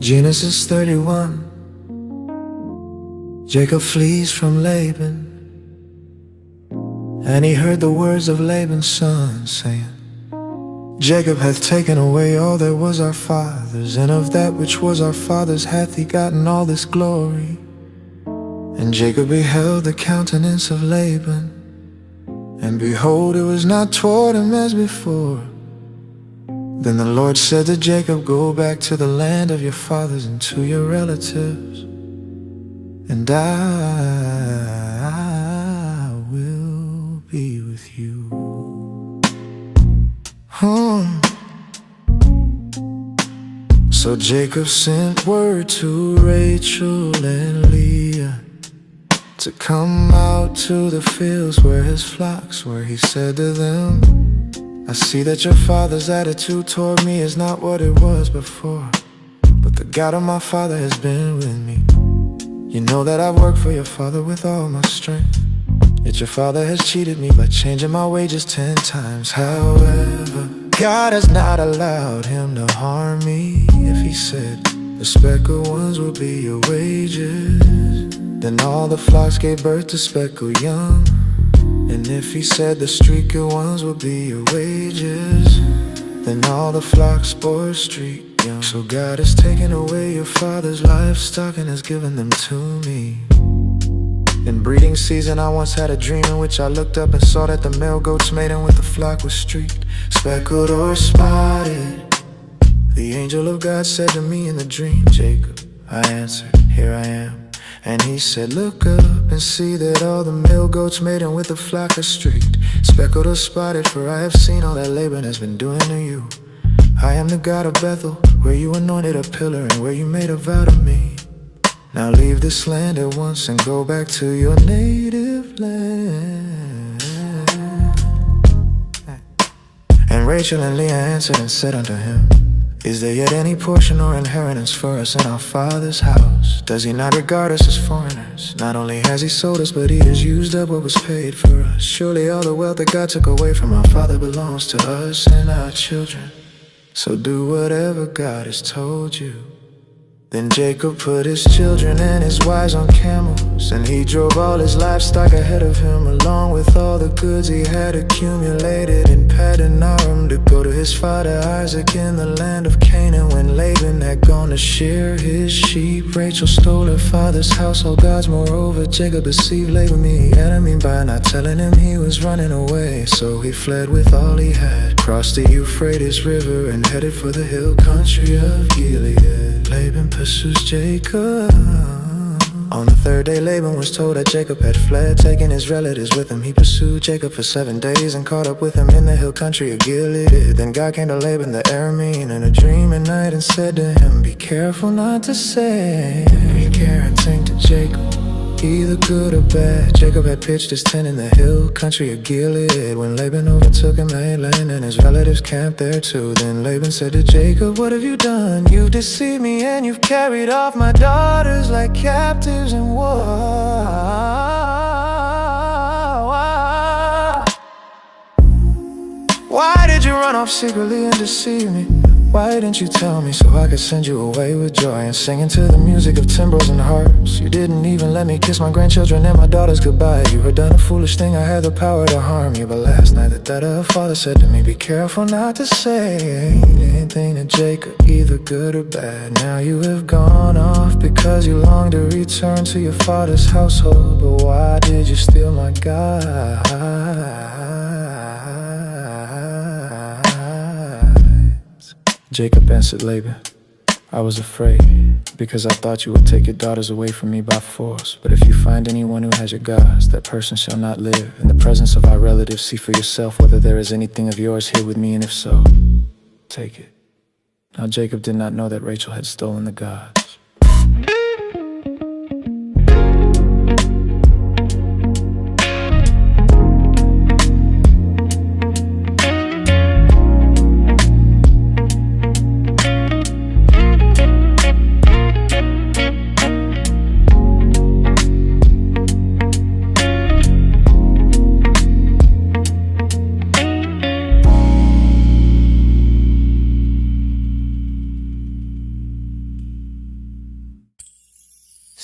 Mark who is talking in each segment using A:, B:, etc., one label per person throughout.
A: Genesis 31. Jacob flees from Laban, and he heard the words of Laban's son, saying, Jacob hath taken away all that was our father's, and of that which was our father's hath he gotten all this glory. And Jacob beheld the countenance of Laban, and behold, it was not toward him as before. Then the Lord said to Jacob, Go back to the land of your fathers and to your relatives, and I will be with you. So Jacob sent word to Rachel and Leah to come out to the fields where his flocks were. He said to them, I see that your father's attitude toward me is not what it was before, but the God of my father has been with me. You know that I've worked for your father with all my strength, yet your father has cheated me by changing my wages 10 times. However, God has not allowed him to harm me. If he said, the speckled ones will be your wages, then all the flocks gave birth to speckled young. And if he said the streaked ones will be your wages, then all the flocks bore streaked young. So God has taken away your father's livestock and has given them to me. In breeding season I once had a dream in which I looked up and saw that the male goats mating with the flock was streaked, speckled or spotted. The angel of God said to me in the dream, Jacob. I answered, Here I am. And he said, Look up and see that all the male goats mating with the flock are streaked, speckled or spotted, for I have seen all that Laban has been doing to you. I am the God of Bethel, where you anointed a pillar and where you made a vow to me. Now leave this land at once and go back to your native land. And Rachel and Leah answered and said unto him, Is there yet any portion or inheritance for us in our father's house? Does he not regard us as foreigners? Not only has he sold us, but he has used up what was paid for us. Surely all the wealth that God took away from our father belongs to us and our children. So do whatever God has told you. Then Jacob put his children and his wives on camels, and he drove all his livestock ahead of him, along with all the goods he had accumulated in Paddan Aram, to go to his father Isaac in the land of Canaan. When Laban had gone to shear his sheep, Rachel stole her father's household gods. Moreover, Jacob deceived Laban, the enemy, by not telling him he was running away. So he fled with all he had, crossed the Euphrates River, and headed for the hill country of Gilead. Laban pursues Jacob. On the third day Laban was told that Jacob had fled, taking his relatives with him. He pursued Jacob for 7 days and caught up with him in the hill country of Gilead. Then God came to Laban the Aramean in a dream at night and said to him, Be careful not to say any thing to Jacob, either good or bad. Jacob had pitched his tent in the hill country of Gilead. When Laban overtook him, Laban and his relatives camped there too. Then Laban said to Jacob, What have you done? You've deceived me and you've carried off my daughters like captives in war. Why did you run off secretly and deceive me? Why didn't you tell me so I could send you away with joy and singing to the music of timbrels and harps? You didn't even let me kiss my grandchildren and my daughters goodbye. You had done a foolish thing, I had the power to harm you. But last night the dad of her father said to me, Be careful not to say anything to Jacob, either good or bad. Now you have gone off because you long to return to your father's household. But why did you steal my God? Jacob answered Laban, I was afraid, because I thought you would take your daughters away from me by force. But if you find anyone who has your gods, that person shall not live. In the presence of our relatives, see for yourself whether there is anything of yours here with me, and if so, take it. Now Jacob did not know that Rachel had stolen the gods.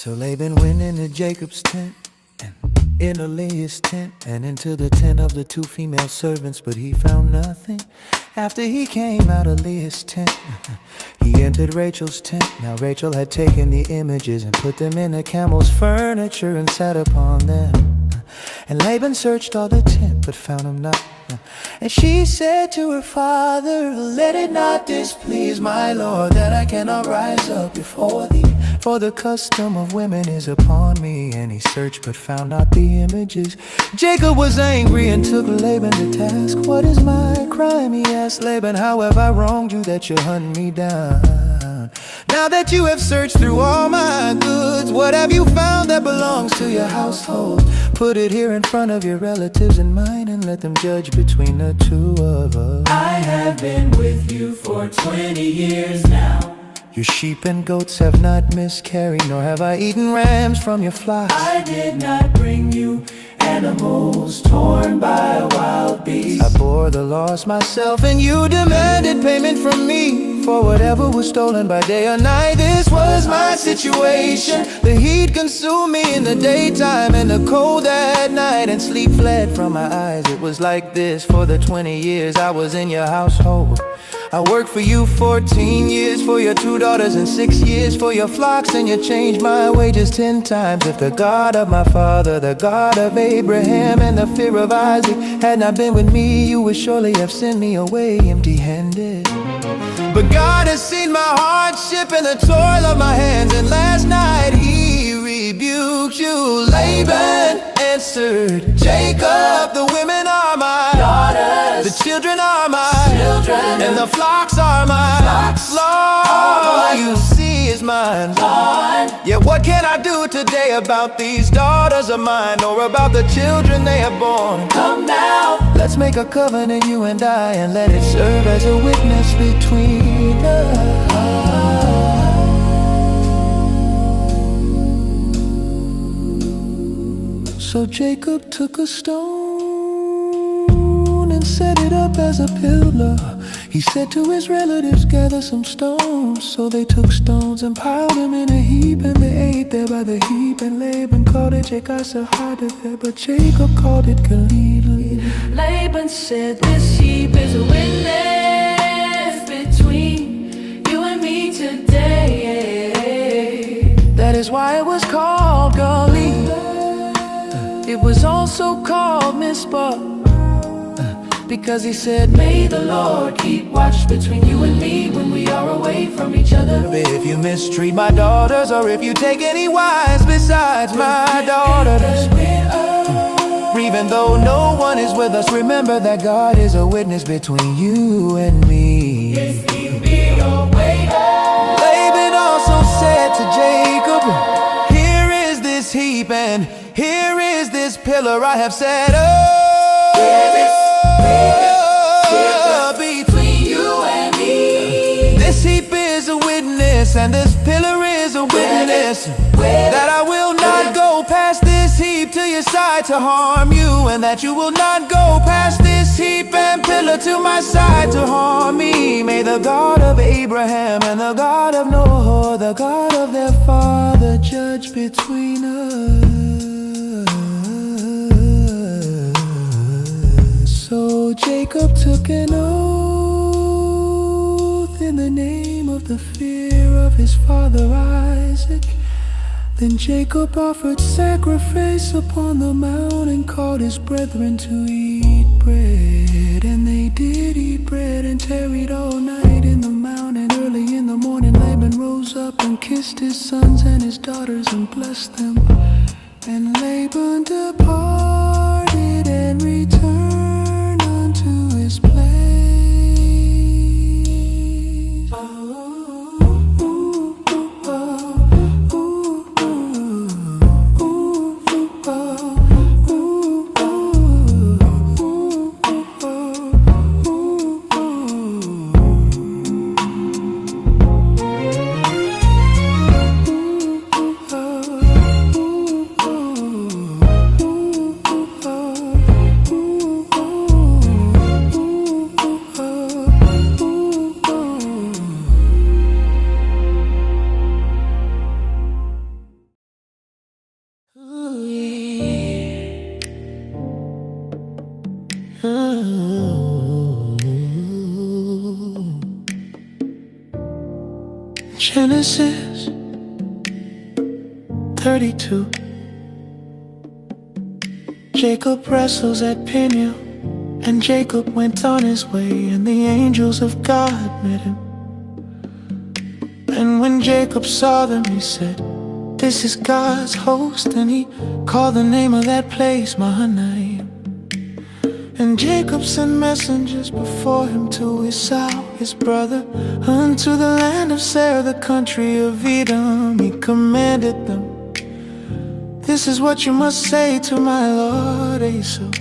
A: So Laban went into Jacob's tent, and into Leah's tent, and into the tent of the two female servants, but he found nothing. After he came out of Leah's tent, he entered Rachel's tent. Now Rachel had taken the images and put them in a camel's furniture and sat upon them. And Laban searched all the tent, but found him not. And she said to her father, let it not displease my lord, that I cannot rise up before thee, for the custom of women is upon me. And he searched, but found not the images. Jacob was angry and took Laban to task. What is my crime, he asked Laban, how have I wronged you that you hunt me down? Now that you have searched through all my goods, what have you found that belongs to your household? Put it here in front of your relatives and mine, and let them judge between the two of us.
B: I have been with you for 20 years now.
A: Your sheep and goats have not miscarried, nor have I eaten rams from your flocks.
B: I did not bring you animals torn by a wild beast.
A: I bore the loss myself, and you demanded payment from me for whatever was stolen by day or night. This was my situation. The heat consumed me in the daytime, and the cold at night, and sleep fled from my eyes. It was like this for the 20 years I was in your household. I worked for you 14 years, for your 2 daughters, and 6 years for your flocks, and you changed my wages 10 times. If the God of my father, the God of Abraham, and the fear of Isaac had not been with me, you would surely have sent me away empty-handed. But God has seen my hardship and the toil of my hands, and last night he rebuked you. Laban answered, Jacob, the women are my
B: daughters,
A: the children are my
B: children,
A: and the flocks are mine. Lord, you see is mine.
B: Lord,
A: yet what can I do today about these daughters of mine, or about the children they have born?
B: come now,
A: let's make a covenant, you and I, and let it serve as a witness between us. So Jacob took a stone and set it up as a pillar. He said to his relatives, gather some stones. So they took stones and piled them in a heap, and they ate there by the heap. And Laban called it Jekasahadaveh, but Jacob called it Galilee.
B: Laban said, this heap is a witness between you and me today.
A: That is why it was called Galilee. It was also called Mizpah, because he said,
B: may the Lord keep watch between you and me when we are away from each other.
A: If you mistreat my daughters, or if you take any wives besides my daughters, even though no one is with us, remember that God is a witness between you and me.
B: If you be your way.
A: Laban also said to Jacob, here is this heap, and here is this pillar I have set up
B: between you and me.
A: This heap is a witness, and this pillar is a witness, that I will not go past this heap to your side to harm you, and that you will not go past this heap and pillar to my side to harm me. May the God of Abraham and the God of Noah, the God of their father, judge between us. So Jacob took an oath in the name of the fear of his father Isaac. Then Jacob offered sacrifice upon the mount, and called his brethren to eat bread. And they did eat bread, and tarried all night in the mount. And early in the morning Laban rose up and kissed his sons and his daughters and blessed them. And Laban departed and returned unto his place. Genesis 32. Jacob wrestles at Peniel, and Jacob went on his way, and the angels of God met him. And when Jacob saw them, he said, "This is God's host," and he called the name of that place Mahanaim. And Jacob sent messengers before him to Esau, his brother, unto the land of Seir, the country of Edom. He commanded them, "This is what you must say to my lord Esau.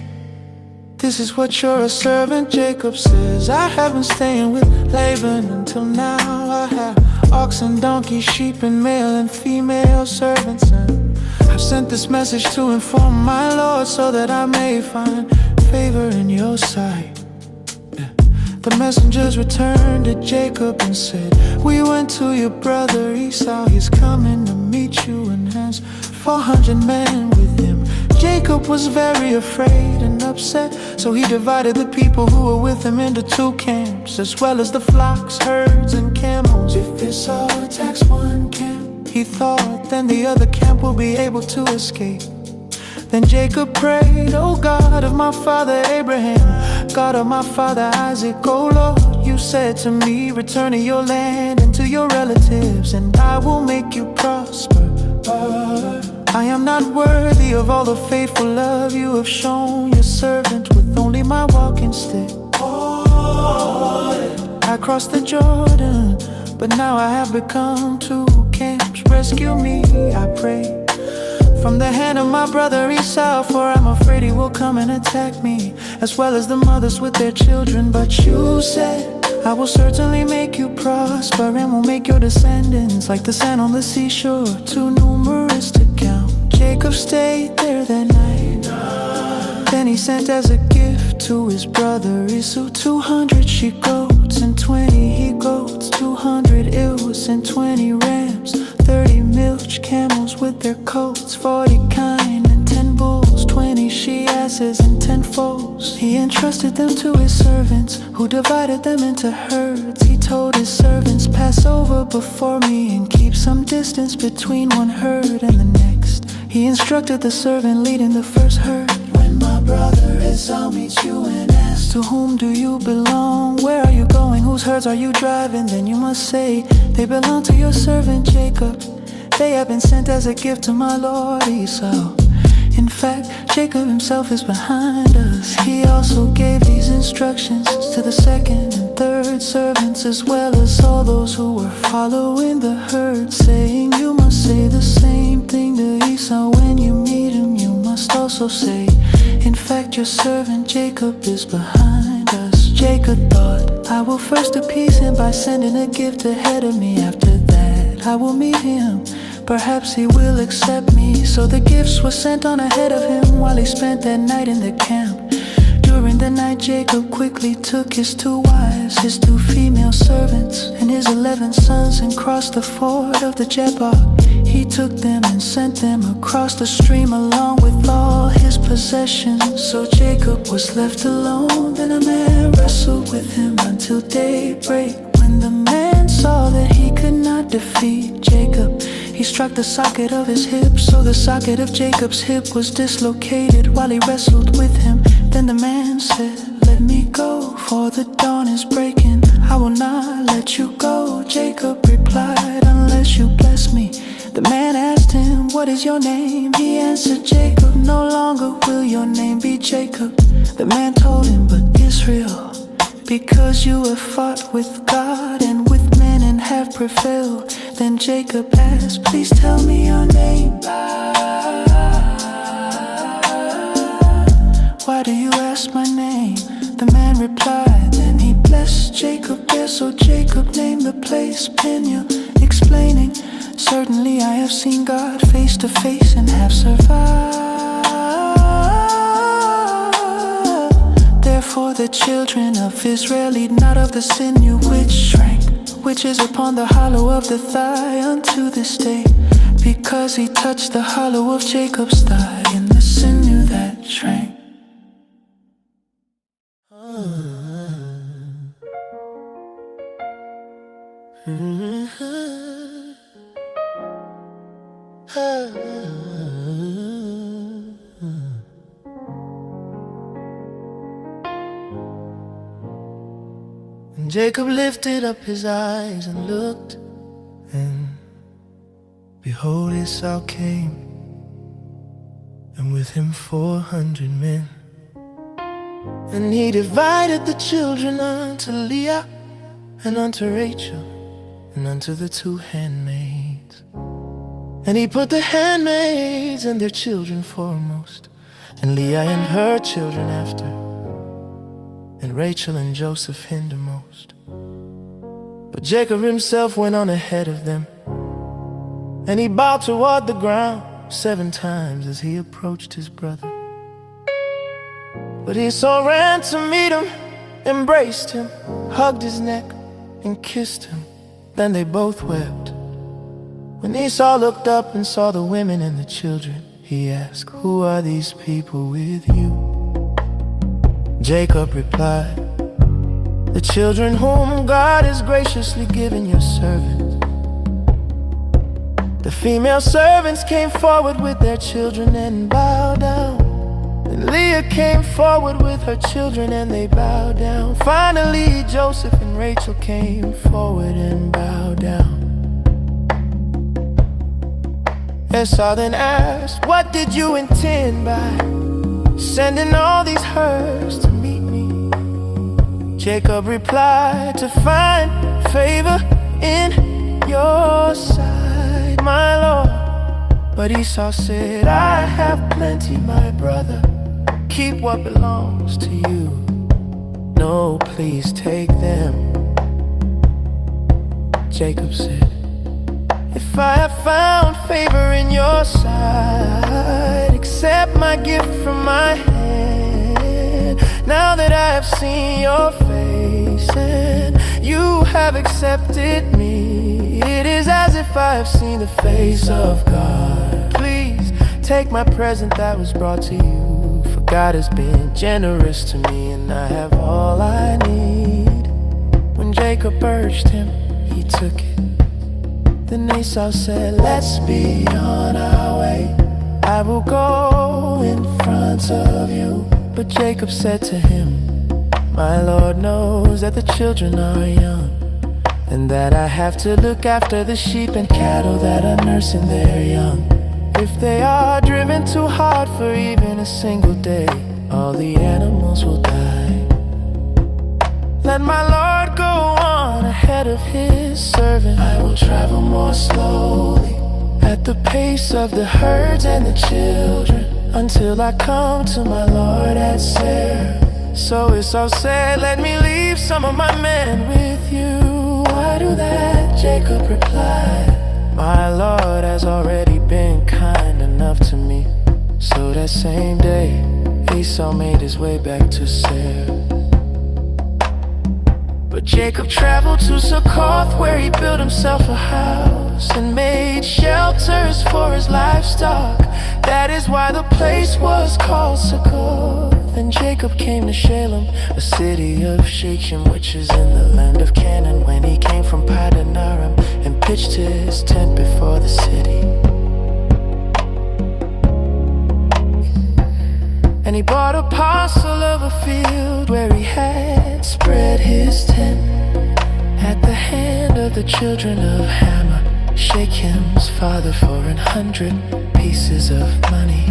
A: This is what your servant Jacob says. I have been staying with Laban until now. I have oxen, donkeys, sheep, and male and female servants. And I've sent this message to inform my lord, so that I may find favor in your sight." The messengers returned to Jacob and said, "We went to your brother Esau. He's coming to meet you and has 400 men with him." Jacob was very afraid and upset, so he divided the people who were with him into 2 camps, as well as the flocks, herds, and camels. If Esau attacks one camp, he thought, then the other camp will be able to escape. Then Jacob prayed, "O God of my father Abraham, God of my father Isaac, O Lord, you said to me, return to your land and to your relatives, and I will make you prosper. I am not worthy of all the faithful love you have shown your servant with only my walking stick. I crossed the Jordan, but now I have become 2 camps. Rescue me, I pray, from the hand of my brother Esau, for I'm afraid he will come and attack me, as well as the mothers with their children. But you said, I will certainly make you prosper, and will make your descendants like the sand on the seashore, too numerous to count." Jacob stayed there that night. Then he sent as a gift to his brother Esau 200 she-goats and 20 he-goats, 200 ewes and 20 rams, 30 milch camels with their coats, 40 kine and 10 bulls, 20 she-asses and 10 foals. He entrusted them to his servants, who divided them into herds. He told his servants, "Pass over before me and keep some distance between one herd and the next." He instructed the servant leading the first herd, "When my brother Esau meets you and asks, 'To whom do you belong? Where are you going? Whose herds are you driving?' then you must say, 'They belong to your servant Jacob. They have been sent as a gift to my lord Esau.'" In fact, Jacob himself is behind us. He also gave these instructions to the second and third servants, as well as all those who were following the herd, saying, "You must say the same thing to Esau when you meet him. You must also say, 'In fact, your servant Jacob is behind us.'" Jacob thought, "I will first appease him by sending a gift ahead of me. After that, I will meet him. Perhaps he will accept me." So the gifts were sent on ahead of him while he spent that night in the camp. During the night, Jacob quickly took his 2 wives, his 2 female servants, and his 11 sons, and crossed the ford of the Jabbok. He took them and sent them across the stream along with all his possessions. So Jacob was left alone. Then a man wrestled with him until daybreak. When the man saw that he could not defeat Jacob, he struck the socket of his hip. So the socket of Jacob's hip was dislocated while he wrestled with him. Then the man said, "Let me go, for the dawn is breaking. I will not let you go." Jacob replied, "Unless you bless me." The man asked him, "What is your name?" He answered, "Jacob." "No longer will your name be Jacob," the man told him, "but Israel, because you have fought with God and with men and have prevailed." Then Jacob asked, "Please tell me your name." "Why do you ask my name?" the man replied. Then he blessed Jacob there, so Jacob named the place Peniel, explaining, "Certainly I have seen God face to face and have survived." Therefore the children of Israel eat not of the sinew which shrank, which is upon the hollow of the thigh unto this day, because he touched the hollow of Jacob's thigh in the sinew that shrank. And Jacob lifted up his eyes and looked, and behold, Esau came, and with him 400 men. And he divided the children unto Leah, and unto Rachel, and unto the 2 handmaids. And he put the handmaids and their children foremost, and Leah and her children after, and Rachel and Joseph hindermost. But Jacob himself went on ahead of them, and he bowed toward the ground 7 times as he approached his brother. But Esau ran to meet him, embraced him, hugged his neck, and kissed him. Then they both wept. When Esau looked up and saw the women and the children, he asked, "Who are these people with you?" Jacob replied, "The children whom God has graciously given your servant." The female servants came forward with their children and bowed down. And Leah came forward with her children and they bowed down. Finally, Joseph and Rachel came forward and bowed down. Esau then asked, "What did you intend by sending all these herds to meet me?" Jacob replied, "To find favor in your sight, my Lord." But Esau said, "I have plenty, my brother. Keep what belongs to you. No, please take them." Jacob said, "If I have found favor in your sight, accept my gift from my hand. Now that I have seen your face and you have accepted me, it is as if I have seen the face of God. Please take my present that was brought to you. God has been generous to me, and I have all I need." When Jacob urged him, he took it. Then Esau said, "Let's be on our way. I will go in front of you." But Jacob said to him, "My Lord knows that the children are young, and that I have to look after the sheep and cattle that are nursing their young. If they are driven too hard for even a single day, all the animals will die. Let my Lord go on ahead of his servant. I will travel more slowly, at the pace of the herds and the children, until I come to my Lord at Seir." So Esau said, "Let me leave some of my men with you." "Why do that?" Jacob replied, "My Lord has already been kind enough to me." So that same day, Esau made his way back to Seir. But Jacob traveled to Succoth, where he built himself a house and made shelters for his livestock. That is why the place was called Succoth. Then Jacob came to Shalem, a city of Shechem, which is in the land of Canaan, when he came from Paddan Aram and pitched his tent before the city. And he bought a parcel of a field where he had spread his tent, at the hand of the children of Hamor, Shechem's father, for 100 pieces of money.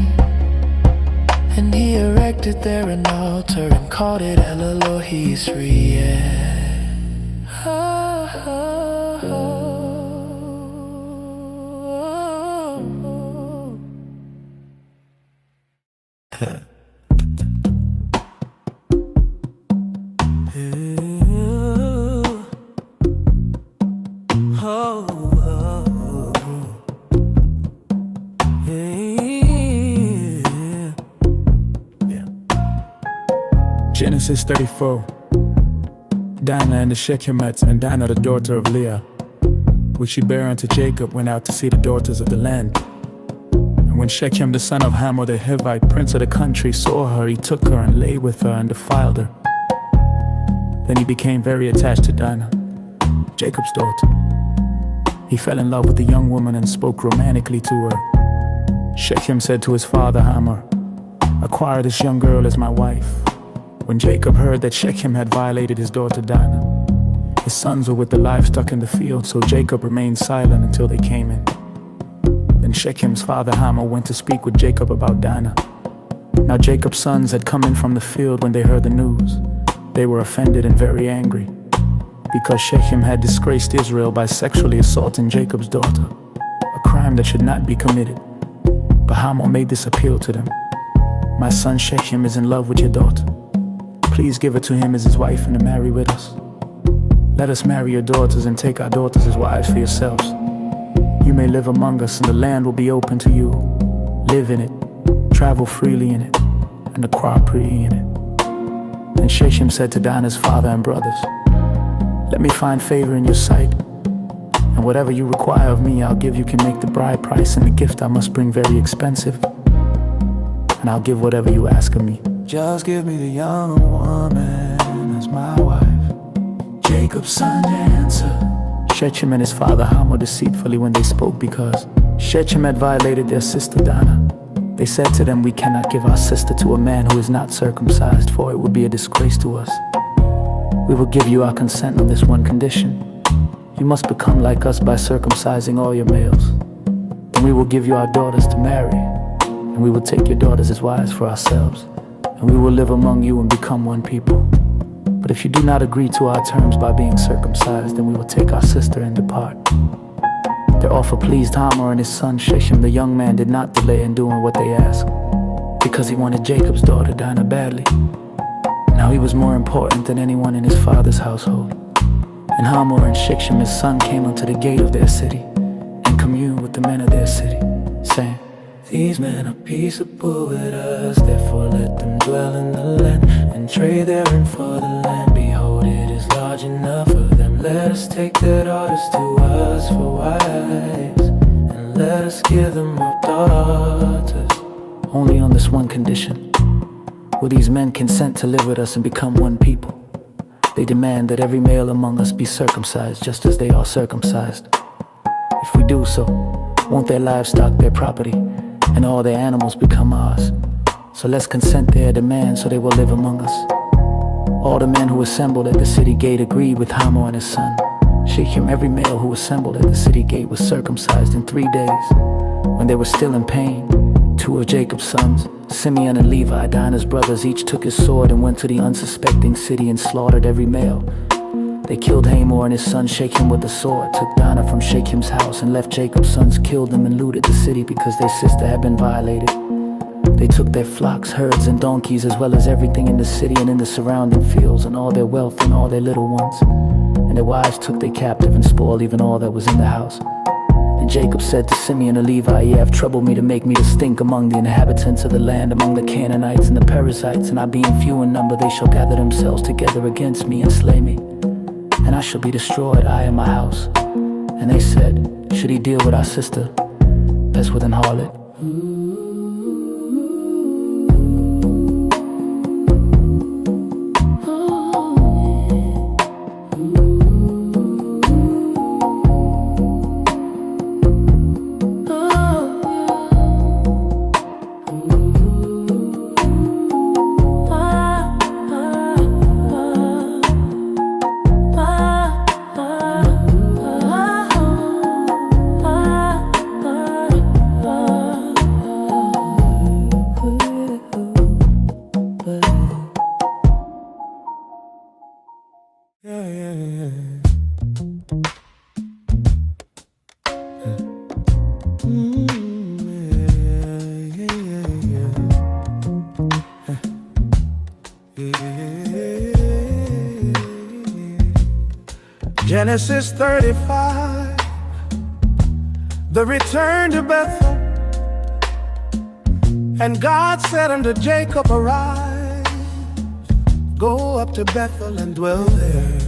A: And he erected there an altar and called it El Elohi Yisrael.
C: Genesis 34. Dinah and the Shechemites, and Dinah the daughter of Leah, which she bare unto Jacob, went out to see the daughters of the land. And when Shechem the son of Hamor the Hivite, prince of the country, saw her, he took her and lay with her and defiled her. Then he became very attached to Dinah, Jacob's daughter. He fell in love with the young woman and spoke romantically to her. Shechem said to his father Hamor, "Acquire this young girl as my wife." When Jacob heard that Shechem had violated his daughter Dinah, his sons were with the livestock in the field, so Jacob remained silent until they came in. Then Shechem's father Hamor went to speak with Jacob about Dinah. Now Jacob's sons had come in from the field when they heard the news. They were offended and very angry, because Shechem had disgraced Israel by sexually assaulting Jacob's daughter, a crime that should not be committed. But Hamor made this appeal to them: "My son Shechem is in love with your daughter. Please give her to him as his wife and to marry with us. Let us marry your daughters and take our daughters as wives for yourselves. You may live among us and the land will be open to you. Live in it, travel freely in it, and acquire pretty in it." Then Shechem said to Dinah's father and brothers, "Let me find favor in your sight, and whatever you require of me I'll give. You can make the bride price and the gift I must bring very expensive, and I'll give whatever you ask of me. Just give me the young woman as my wife." Jacob's son answered Shechem and his father Hamor deceitfully when they spoke, because Shechem had violated their sister Dinah. They said to them, "We cannot give our sister to a man who is not circumcised, for it would be a disgrace to us. We will give you our consent on this one condition: you must become like us by circumcising all your males. Then we will give you our daughters to marry, and we will take your daughters as wives for ourselves, and we will live among you and become one people. But if you do not agree to our terms by being circumcised, then we will take our sister and depart." Their offer pleased Hamor and his son Shechem. The young man did not delay in doing what they asked, because he wanted Jacob's daughter Dinah badly. Now he was more important than anyone in his father's household. And Hamor and Shechem his son came unto the gate of their city, and communed with the men of their city, saying, "These men are peaceable with us, therefore let them dwell in the land, and trade therein for the land. Behold, it is large enough for them. Let us take their daughters to us for wives, and let us give them our daughters. Only on this one condition will these men consent to live with us and become one people. They demand that every male among us be circumcised, just as they are circumcised. If we do so, won't their livestock, their property, and all their animals become ours? So let's consent their demands so they will live among us." All the men who assembled at the city gate agreed with Hamor and his son Shechem. Every male who assembled at the city gate was circumcised in 3 days. When they were still in pain, 2 of Jacob's sons, Simeon and Levi, Dinah's brothers, each took his sword and went to the unsuspecting city and slaughtered every male. They killed Hamor and his son Shechem with the sword, took Dinah from Shechem's house, and left Jacob's sons, killed them, and looted the city because their sister had been violated. They took their flocks, herds, and donkeys, as well as everything in the city and in the surrounding fields, and all their wealth and all their little ones. And their wives took they captive and spoiled even all that was in the house. And Jacob said to Simeon and Levi, "Ye have troubled me to make me to stink among the inhabitants of the land, among the Canaanites and the Perizzites, and I being few in number, they shall gather themselves together against me and slay me. And I shall be destroyed, I and my house." And they said, "Should he deal with our sister as with an harlot?"
A: Genesis 35, the return to Bethel. And God said unto Jacob, "Arise, go up to Bethel and dwell there.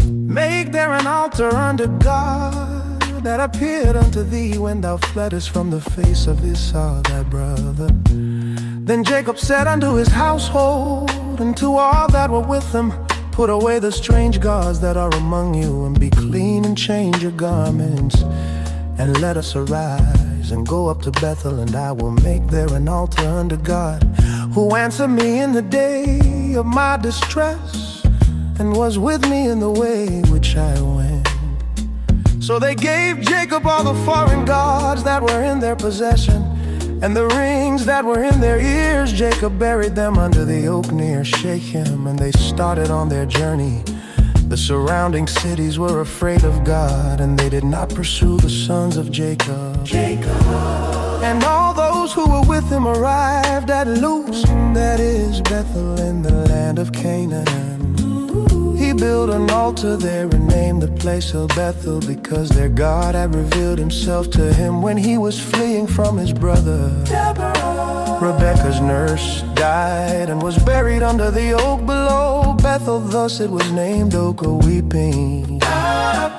A: Make there an altar unto God that appeared unto thee when thou fleddest from the face of Esau thy brother." Then Jacob said unto his household and to all that were with him, Put away the strange gods that are among you, and be clean and change your garments. And let us arise and go up to Bethel, and I will make there an altar unto God, who answered me in the day of my distress, and was with me in the way which I went. So they gave Jacob all the foreign gods that were in their possession, and the rings that were in their ears. Jacob buried them under the oak near Shechem, and they started on their journey. The surrounding cities were afraid of God, and they did not pursue the sons of Jacob. And all those who were with him arrived at Luz, that is Bethel, in the land of Canaan. He built an altar there and named the place El Bethel, because their God had revealed himself to him when he was fleeing from his brother. Rebekah's nurse died and was buried under the oak below Bethel, thus it was named Oak of Weeping. God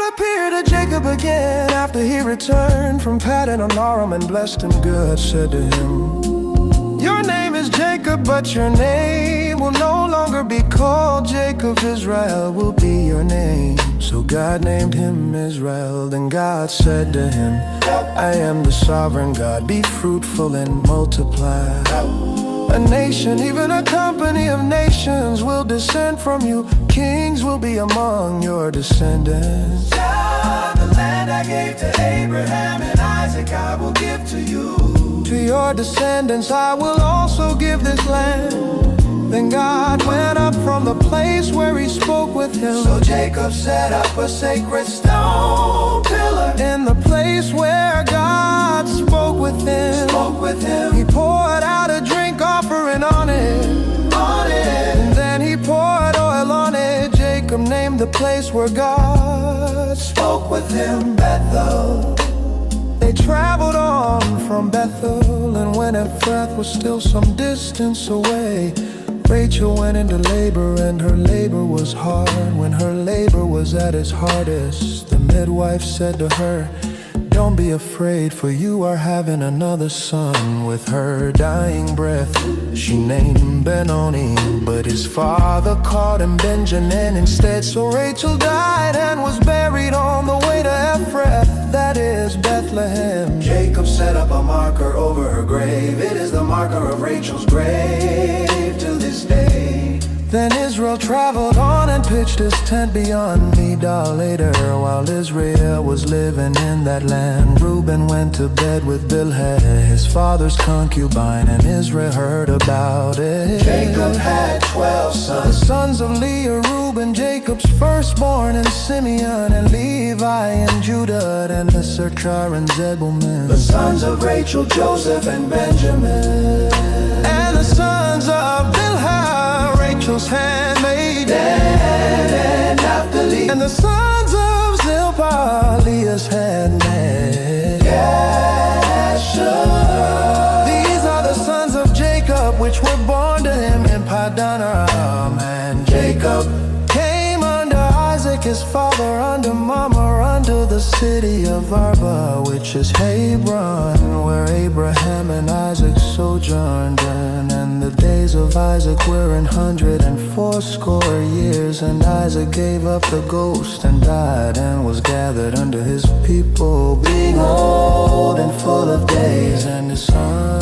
A: appeared to Jacob again after he returned from Paddan Aram, and blessed him good, said to him, "Your name is Jacob, but your name will no longer be called Jacob. Israel will be your name." So God named him Israel. Then God said to him, "I am the sovereign God. Be fruitful and multiply. A nation, even a company of nations, will descend from you. Kings will be among your descendants. The land I gave to Abraham and Isaac I will give to you. To your descendants I will also give this land." Then God went up from the place where he spoke with him. So Jacob set up a sacred stone pillar in the place where God spoke with him. He poured out a drink offering on it. And then he poured oil on it. Jacob named the place where God spoke with him Bethel. They traveled on from Bethel, and when Ephrath was still some distance away, Rachel went into labor, and her labor was hard. When her labor was at its hardest, the midwife said to her, "Don't be afraid, for you are having another son." With her dying breath, she named him Benoni, but his father called him Benjamin instead. So Rachel died and was buried on the way to Ephrath, that is Bethlehem. Jacob set up a marker over her grave. It is the marker of Rachel's grave to this day. Then Israel traveled on and pitched his tent beyond Medah. Later, while Israel was living in that land, Reuben went to bed with Bilhah, his father's concubine, and Israel heard about it. Jacob had 12 sons. The sons of Leah, Reuben, Jacob's firstborn, and Simeon, and Levi, and Judah, and Issachar, and Zebulun. The sons of Rachel, Joseph, and Benjamin. And the sons of Bilhah, Rachel's handmaid, Dan and Naphtali. And the sons of Zilpah, Leah's handmaid, Geshur. These are the sons of Jacob, which were born to him in Paddan Aram. And Jacob came unto Isaac his father, unto Mamre, unto the city of Arba, which is Hebron, where Abraham and Isaac sojourned in. And the days of Isaac were 180 years, and Isaac gave up the ghost and died, and was gathered unto his people, being old and full of days. And his son